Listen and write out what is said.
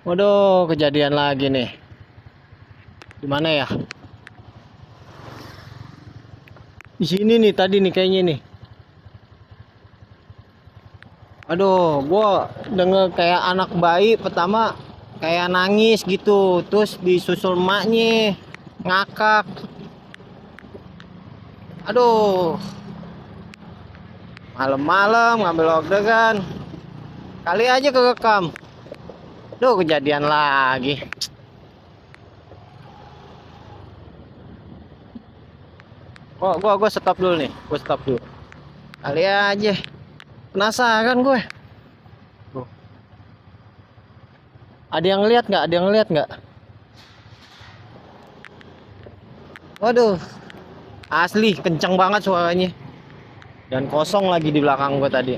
Waduh, kejadian lagi nih. Gimana ya? Di sini nih tadi nih kayaknya nih. Aduh, gua denger kayak anak bayi pertama kayak nangis gitu, terus disusul emaknya ngakak. Aduh, malam-malam ngambil orderan. Kali aja kerekam. Duh, kejadian lagi. Gua stop dulu nih. Gua stop dulu. Kali aja. Penasaran gue. Tuh. Ada yang lihat nggak? Ada yang lihat nggak? Waduh, asli kencang banget suaranya. Dan kosong lagi di belakang gue tadi.